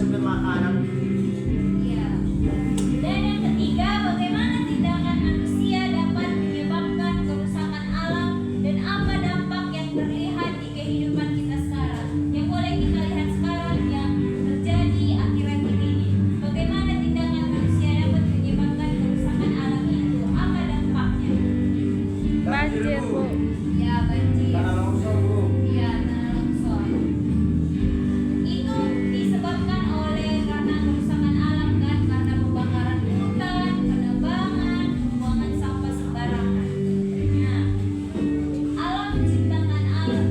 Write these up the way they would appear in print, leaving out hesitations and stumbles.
sumber makanan. Iya. Dan yang ketiga, bagaimana tindakan manusia dapat menyebabkan kerusakan alam dan apa dampak yang terlihat di kehidupan kita sekarang. Yang boleh kita lihat sekarang yang terjadi akhir-akhir ini. Bagaimana tindakan manusia dapat menyebabkan kerusakan alam itu? Apa dampaknya? Banjir, Bu. Ya, banjir. Tanah longsor, Bu. Iya, tanah longsor. Itu disebabkan oleh karena kerusakan alam kan, karena pembakaran hutan, penebangan, pembuangan sampah sembarangan. Nah, alam menciptakan alam.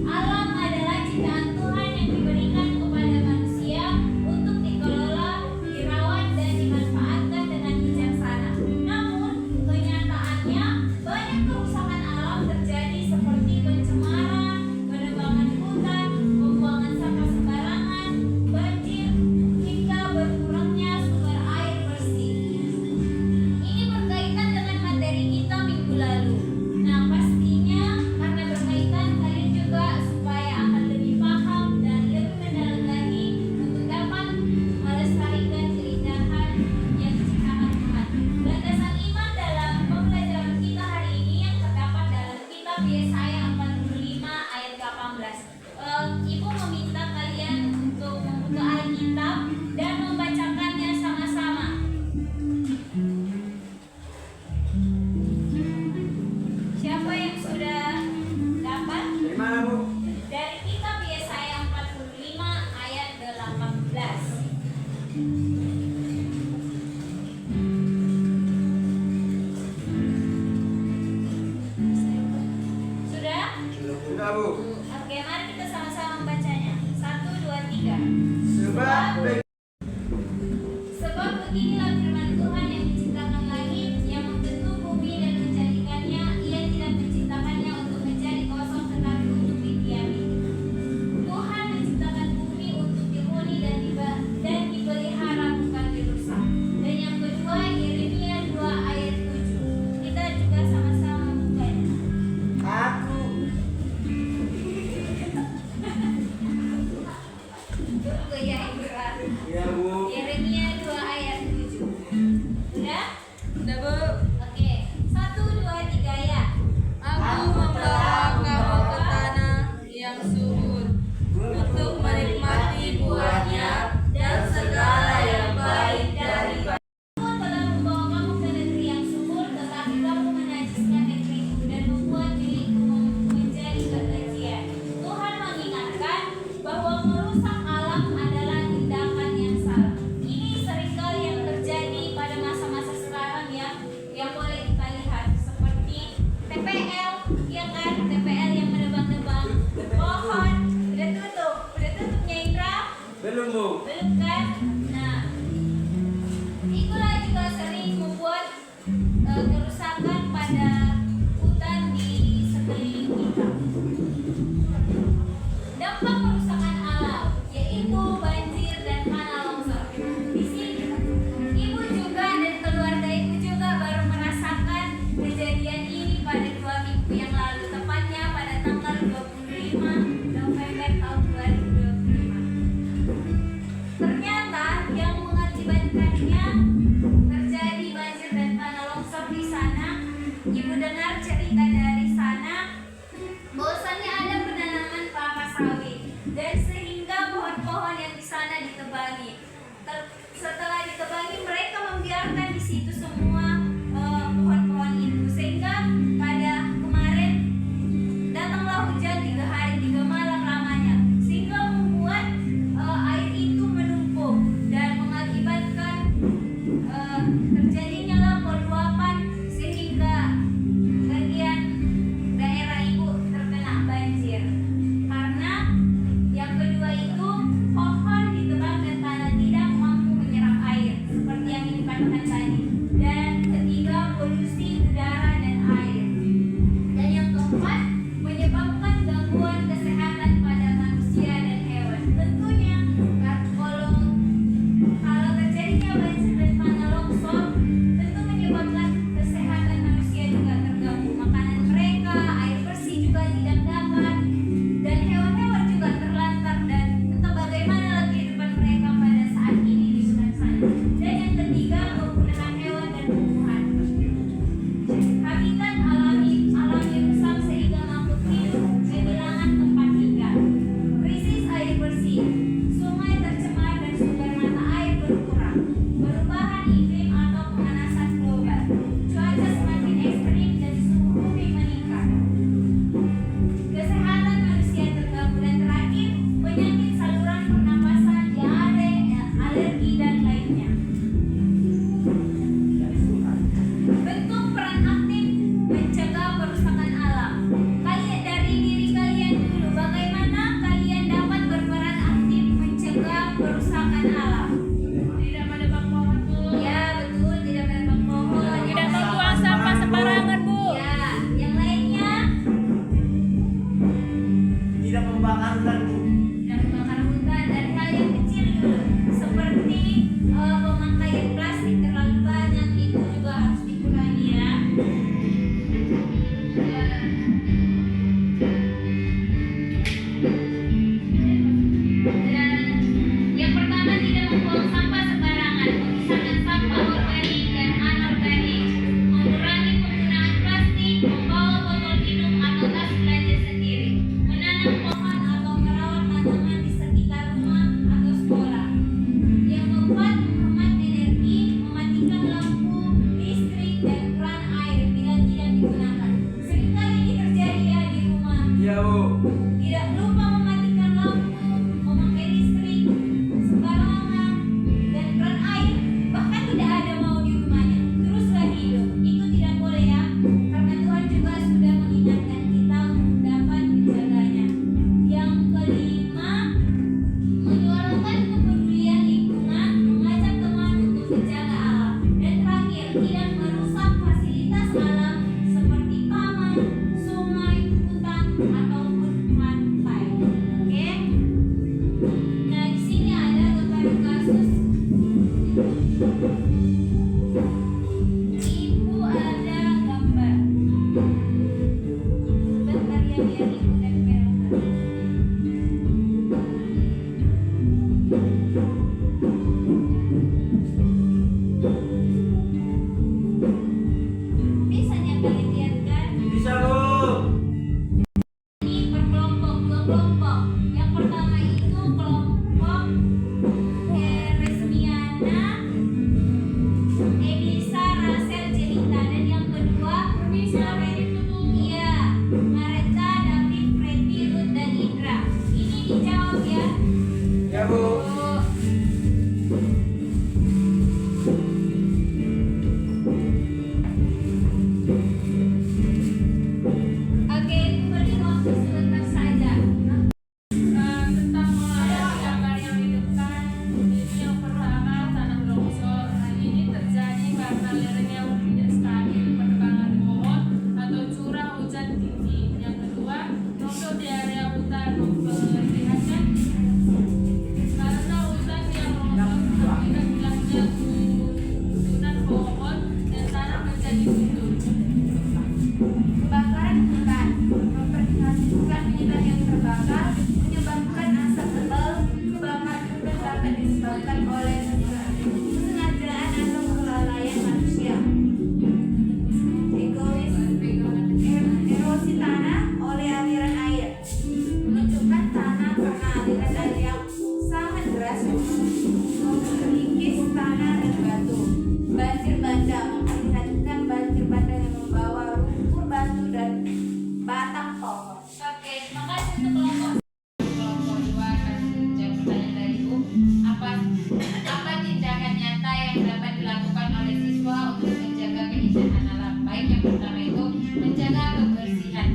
Alam adalah ciptaan Tuhan yang diberikan kepada manusia untuk dikelola, dirawat, dan dimanfaatkan dengan bijaksana. Namun, kenyataannya banyak kerusakan alam terjadi seperti pencemaran, penebangan hutan, pembuangan sampah sembarangan, banjir, hingga berkurangnya sumber air bersih. Ini berkaitan dengan materi kita minggu lalu. Nah, pastinya karena berkaitan, kalian juga supaya akan lebih paham dan lebih mendalam lagi untuk dapat melestarikan keindahan yang diciptakan Tuhan. Landasan iman dalam pembelajaran kita hari ini yang terdapat dalam kitab Yesaya 45 ayat 18. Ibu meminta kalian untuk membuka Alkitab dan membacakannya sama-sama. Siapa yang sudah dapat? Dari mana, Bu? Dari kitab Yesaya 45 ayat 18. Sudah? Sudah, Bu. Oke, mari kita sama-sama membacanya. 1, 2, 3. Sebab beginilah firman Tuhan yang menciptakan langit, yang membentuk bumi dan menjadikannya. Ia tidak menciptakannya untuk menjadi kosong, tetapi untuk didiami. Tuhan menciptakan bumi untuk dihuni dan dipelihara, bukan dirusak. Dan yang kedua, Yeremia 2 ayat 7. Kita juga sama-sama membacanya. Aku. Tunggu ya, Indra. Ya, Bu. Yeremia 2 ayat 7. Udah? Udah, Bu. Oke. 1, 2, 3 ya. Aku membawa kamu ke tanah yang subur untuk menikmati buahnya dan segala yang baik dari Aku telah membawa kamu ke negeri yang subur, tetapi kamu menajiskan negeriku dan membuat diriku menjadi kekejian. Tuhan mengingatkan bahwa merusak alam adalah tindakan yang salah. Ini seringkali yang terjadi pada masa-masa sekarang yang boleh kita lihat seperti TPL, ya kan? TPL yang menebang-nebang pohon. Udah tutupnya Indra? Belum, Bu. Belum kan? Nah, itulah juga sering membuat kerusakan pada hutan di sekeliling kita. Dampak kerusakan alam yaitu banjir dan tanah longsor. Di sini, ibu juga dan keluarga ibu juga baru merasakan kejadian ini pada 2 minggu yang lalu, tepatnya pada tanggal 25 November tahun 2025. Ternyata bersih. Sungai tercemar dan sumber mata air berkurang. Perubahan iklim atau pemanasan global. Cuaca semakin ekstrim dan suhu bumi meningkat. Kesehatan manusia terganggu dan terakhir penyakit saluran pernapasan, diare, alergi dan lainnya. Bentuk peran aktif mencegah perusakan alam. Kalian dari diri kalian dulu, bagaimana kalian dapat berperan aktif mencegah perusakan alam? Tidak menebang pohon, Bu. Ya betul, tidak menebang pohon. Tidak membuang sampah sembarangan, Bu. Ya, yang lainnya Tidak membakar hutan, Bu. tidak membakar hutan. Dari hal yang kecil dulu, seperti pemakaian plastik terlalu banyak, itu juga harus dikurangi ya. Dan yang pertama, tidak membuang sampah sembarangan, memisahkan sampah organik dan anorganik, mengurangi penggunaan plastik, membawa botol minum atau tas belanja sendiri, menanam pohon atau merawat tanaman di sekitar rumah atau sekolah. Yang keempat, menghemat energi, mematikan lampu, listrik, dan keran air bila tidak digunakan. Seringkali ini terjadi ya di rumah. Iya, Bu. Tidak lupa mematikan lampu, memakai listrik sembarangan, dan keran air bahkan tidak ada mau di rumahnya. Teruslah hidup. Itu tidak boleh ya, karena Tuhan juga sudah mengingatkan kita untuk dapat menjaganya. Yang kelima, menyuarakan kepedulian lingkungan, mengajak teman untuk menjaga alam. Dan terakhir, tidak merusak fasilitas alam seperti taman, sungai, hutan, ataupun pantai. Oke? Nah, di sini ada gambar kasus. Ibu ada gambar. Bentar ya, biar ibu tempelkan. Bisa kalian lihat kan? Bisa, Bu. Ini per kelompok, dua kelompok. Yang pertama itu kelompok Resmiana, Elisa, Rasel, Jelita, dan yang kedua iya, Mareta, David, Freddy, Ruth, dan Indra. Ini dijawab ya. Ya, Bu. Oke, beri waktu sebentar saja. Tentang mengenai gambar yang dihidupkan, ini yang pertama tanah longsor. Hal ini terjadi karena lereng yang tidak stabil, penebangan pohon atau curah hujan tinggi. Yang kedua, longsor di area hutan memperlihatkan karena hutan yang longsor akibat hilangnya gundukan pohon dan tanah menjadi gundul. Kebakaran hutan memperhatikan hutan yang terbakar menyebabkan asap tebal. Kebakaran hutan dapat disebabkan oleh kesengajaan atau kelalaian manusia. Erosi tanah oleh aliran air menunjukkan tanah karena aliran air yang sangat deras mengikis tanah dan batu. Banjir bandang memperlihatkan banjir bandang yang membawa lumpur, batu, dan batang pohon. Oke, terima kasih untuk kelompok. Kelompok dua akan menjawab pertanyaan dari Ibu. Apa tindakan nyata yang dapat dilakukan oleh siswa untuk menjaga keindahan alam? Baik, yang pertama itu menjaga kebersihan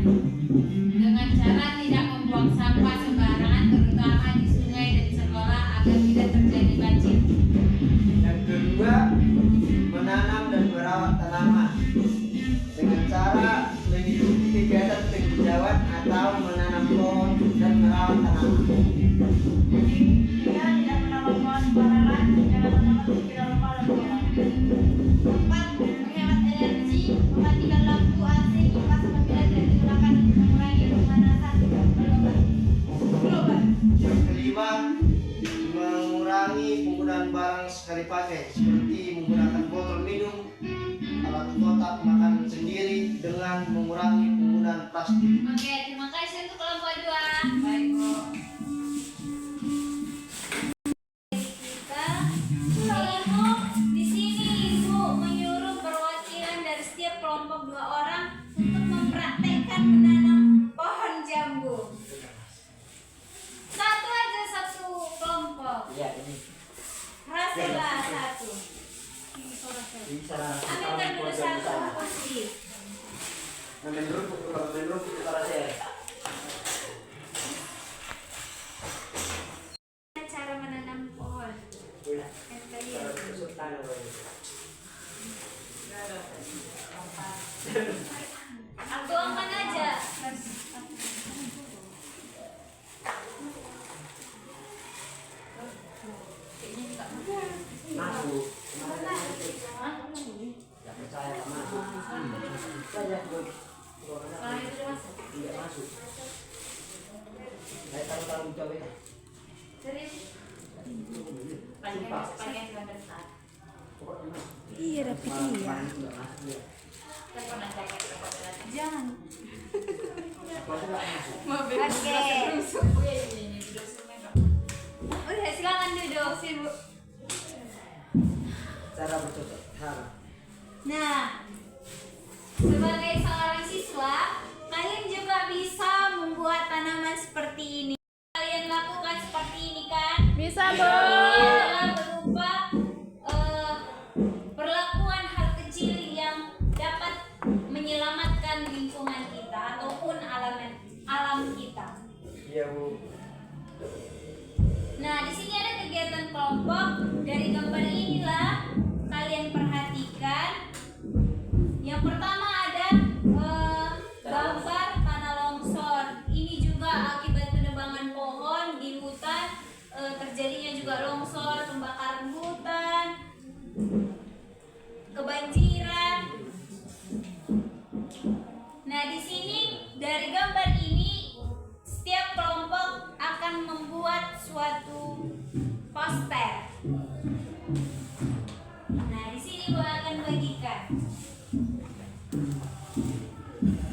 dengan cara tidak membuang sampah sembarangan, terutama di sungai dan sekolah agar tidak terjadi banjir. Yang kedua, menanam dan merawat tanaman dengan cara mengikuti kegiatan penghijauan atau menanam pohon dan merawat tanaman. Dia tidak menanam pohon sembarangan, jangan menanam di dalam rumah dan rumah. Keempat, menghemat energi, mematikan lampu, AC, kipas apabila tidak digunakan untuk mengurangi pemanasan global. Yang kelima, mengurangi penggunaan barang sekali pakai seperti menggunakan botol minum, alat kotak makanan sendiri dengan mengurangi penggunaan plastik. Oke, terima kasih untuk kelompok dua. Baik, Bu. coba satu. Bisa. Ambilkan dulu satu positif. Menurut kita rasa. Cara menanam pohon. Yang tadi. Aku angkat aja. Masuk. Tidak percaya masuk. Saya tidak masuk. Saya taruh coba. Iya, tapi iya. Jangan. Oke. Udah silakan duduk sih Bu. Cara bercocok tanam. Nah, sebagai seorang siswa, kalian juga bisa membuat tanaman seperti ini. Kalian lakukan seperti ini kan? Bisa, Bu. Ini adalah berupa perlakuan hal kecil yang dapat menyelamatkan lingkungan kita ataupun alam kita. Iya, Bu. Nah, di sini ada kegiatan kelompok. Dari gambar inilah kalian perhatikan. Yang pertama ada gambar tanah longsor. Ini juga akibat penebangan pohon di hutan, terjadinya juga longsor, pembakaran hutan, kebanjiran. Nah, di sini dari gambar ini setiap kelompok akan membuat suatu poster. Nah, di sini gua akan bagikan.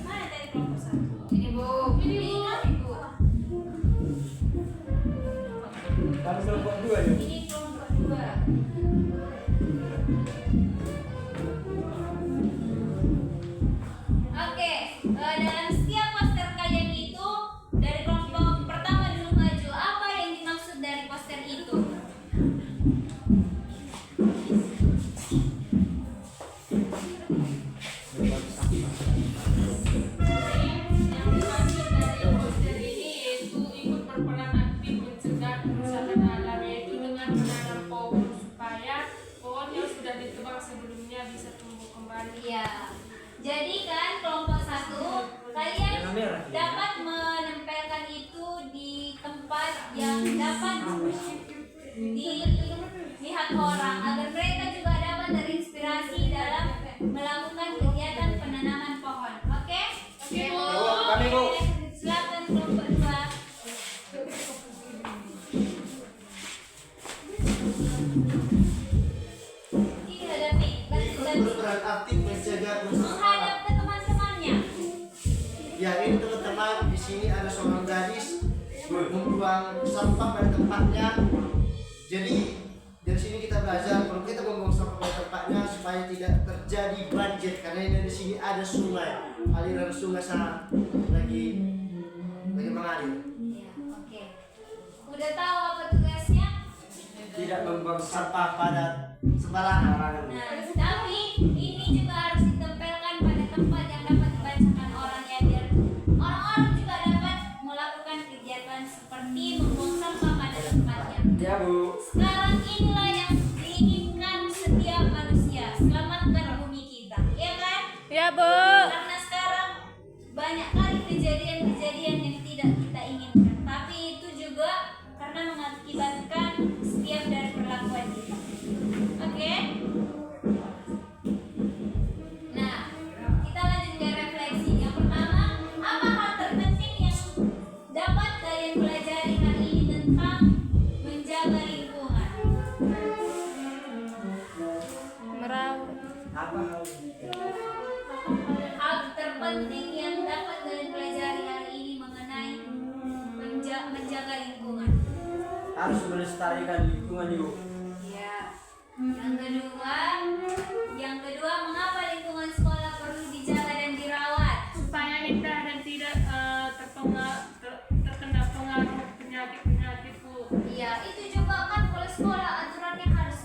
Mana tadi kelompok satu? Ini Bu. Ini kan Bu. Kami kelompok 2 ya. Ini kelompok 2. Oke, dalam setiap poster kalian itu dari kelompok pertama dulu maju. Apa yang dimaksud dari poster itu? Yang dimaksud dari poster ini yaitu ikut berperan aktif mencegah kerusakan alam, yaitu dengan menanam pohon supaya pohon yang sudah ditebang sebelumnya bisa tumbuh kembali. Iya. Jadi kan kelompok 1 kalian dapat menempelkan itu di tempat yang dapat dilihat orang agar mereka juga dapat terinspirasi dalam melakukan kegiatan penanaman pohon. Oke? Oke, Bu. Kami, Bu. Silakan kelompok 2. Ini hadapi, bantu. Berperan aktif mencegah kerusakan alam. Menghadap ke teman-temannya. Ya, ini teman-teman, di sini ada seorang gadis membuang sampah pada tempatnya. Jadi dari sini kita belajar kalau kita membuang sampah pada tempatnya supaya tidak terjadi banjir, karena di sini ada sungai, aliran sungai sana lagi mengalir. Iya, oke. Udah tahu apa tugasnya? Tidak membuang sampah pada sembarangan. Nah, tapi ini juga harus ditempelkan pada tempat yang dapat dibacakan orang ya, biar orang-orang juga dapat melakukan kegiatan seperti membuang sampah pada tempatnya. Ya, Bu. Sekarang inilah yang diinginkan setiap manusia, selamatkan bumi kita, ya kan? Ya, Bu. Karena sekarang banyak kali kejadian-kejadian yang tidak kita inginkan, tapi itu juga karena mengakibatkan setiap dari perlakuan kita. Oke? Nah, kita lanjut ke refleksi. Yang pertama, apa hal terpenting yang dapat kalian pelajari hari ini tentang menjaga lingkungan? Merawat. Apa hal Hal terpenting yang dapat kalian pelajari hari ini mengenai menjaga lingkungan. harus melestarikan lingkungan, Ibu? Ya. Yang kedua, mengapa lingkungan sekolah perlu dijaga dan dirawat? Supaya indah dan tidak terkena pengaruh penyakit-penyakit, Bu. Iya, itu juga kan kalau sekolah aturannya harus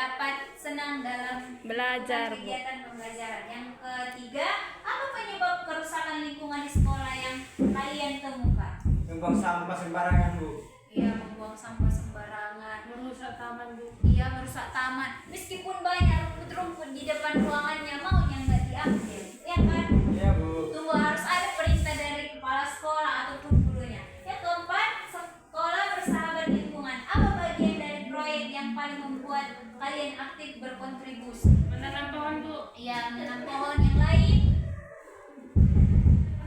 dapat senang dalam Belajar, Bu. kegiatan pembelajaran. Yang ketiga, apa penyebab kerusakan lingkungan di sekolah yang kalian temukan? Membuang sampah sembarangan, Bu. Iya, membuang sampah sembarangan. Merusak taman, Bu. Iya, merusak taman. Meskipun banyak rumput-rumput di depan ruangannya, maunya nggak diambil, ya kan? Iya, Bu. Tunggu, harus ada perintah dari kepala sekolah ataupun gurunya. Yang keempat, sekolah bersahabat lingkungan. Apa bagian dari proyek yang paling membuat kalian aktif berkontribusi? Menanam pohon, Bu. Ya, menanam pohon. Yang lain,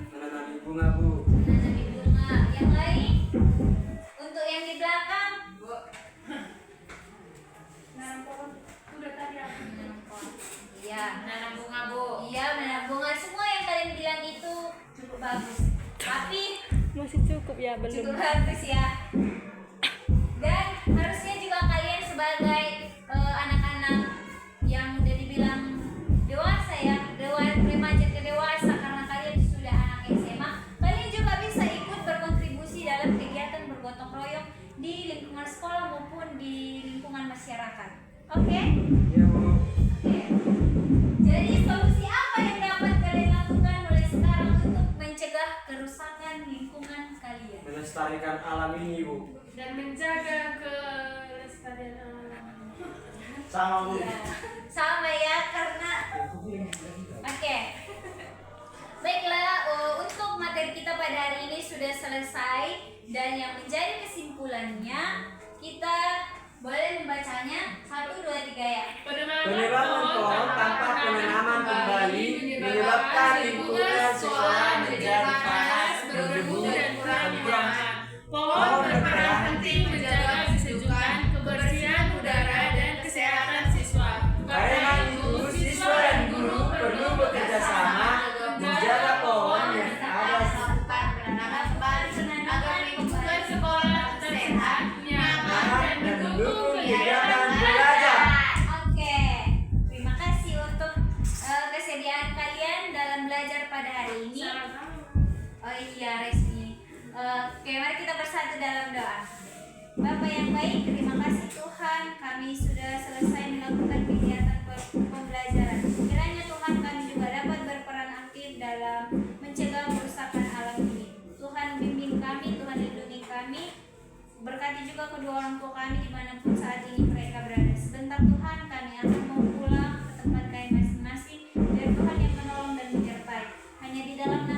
Menanam bunga, Bu. menanam bunga. Yang lain, untuk yang di belakang, Menanam pohon. Udah tadi aku. menanam pohon. Iya, Menanam bunga, Bu. iya, menanam bunga. Semua yang kalian bilang itu cukup bagus. Tapi Masih cukup ya, belum. cukup bagus ya. Dan harusnya juga kalian sebagai anak-anak yang udah dibilang dewasa ya, remaja ke dewasa, karena kalian sudah anak SMA, kalian juga bisa ikut berkontribusi dalam kegiatan bergotong royong di lingkungan sekolah maupun di lingkungan masyarakat. Oke? Iya, Bu. Oke. Jadi solusi apa yang dapat kalian lakukan mulai sekarang untuk mencegah kerusakan lingkungan kalian? Melestarikan alam ini, Bu. Dan menjaga kelestarian alam. Sama, Bu. Ya, sama ya, karena oke. Baiklah, untuk materi kita pada hari ini sudah selesai, dan yang menjadi kesimpulannya kita boleh membacanya 1, 2, 3 ya. Penebangan pohon tanpa penanaman kembali menyebabkan lingkungan sekolah menjadi panas, berdebu, dan kurang nyaman. Pohon berperan penting menjaga kesejukan, kebersihan udara, dan kesehatan siswa. Karena itu, siswa dan guru perlu bekerja sama menjaga pohon yang ada Melakukan penanaman kembali agar lingkungan sekolah tetap sehat, nyaman, dan mendukung kegiatan belajar. Oke, terima kasih untuk kesediaan kalian dalam belajar pada hari ini. Oh iya, resmi. Oke, mari kita bersatu dalam doa. Bapak yang baik, terima kasih Tuhan, kami sudah selesai melakukan kegiatan pembelajaran. Kiranya Tuhan kami juga dapat berperan aktif dalam mencegah kerusakan alam ini. Tuhan bimbing kami, Tuhan lindungi kami. Berkati juga kedua orang tua kami dimanapun saat ini mereka berada. Sebentar Tuhan, kami akan mau pulang ke tempat kami masing-masing. Biar Tuhan yang menolong dan menyertai. Hanya di dalam nama